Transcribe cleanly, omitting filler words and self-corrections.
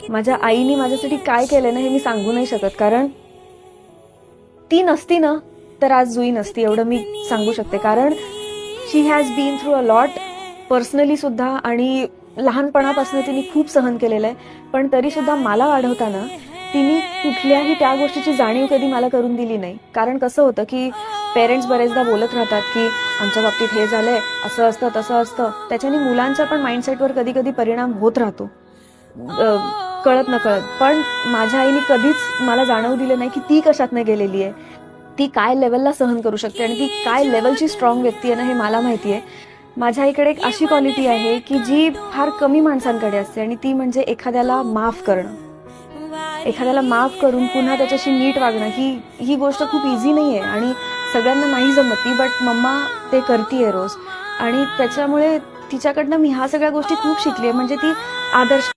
माझ्या आईने माझ्यासाठी काय केलं ना हे मी सांगू नाही शकत, कारण ती नसती ना तर आज जुई नसती, एवढं मी सांगू शकते. कारण she has been through a lot personally सुद्धा, आणि लहानपणापासून तिने खूप सहन केलेलं आहे. पण तरी सुद्धा मला वाढवताना तिने कुठल्याही त्या गोष्टीची जाणीव कधी मला करून दिली नाही. कारण कसं होतं की पेरेंट्स बरेचदा बोलत राहतात की आमच्या बाबतीत हे झालंय, असं असतं तसं असतं. त्याच्याने मुलांच्या पण माइंडसेटवर कधी कधी परिणाम होत राहतो, कळत न कळत. पण माझ्या आईने कधीच मला जाणवू दिलं नाही की ती कशात नाही गेलेली आहे, ती काय लेवलला सहन करू शकते आणि ती काय लेवलची स्ट्रॉंग व्यक्ती आहे ना हे मला माहिती आहे. माझ्या आईकडे एक अशी क्वालिटी आहे की जी फार कमी माणसांकडे असते, आणि ती म्हणजे एखाद्याला माफ करणं. एखाद्याला माफ करून पुन्हा त्याच्याशी नीट वागणं, ही गोष्ट खूप इझी नाही आहे आणि सगळ्यांना नाही जमत ती, बट मम्मा ते करतीये रोज. आणि त्याच्यामुळे तिच्याकडनं मी ह्या सगळ्या गोष्टी खूप शिकली. म्हणजे ती आदर्श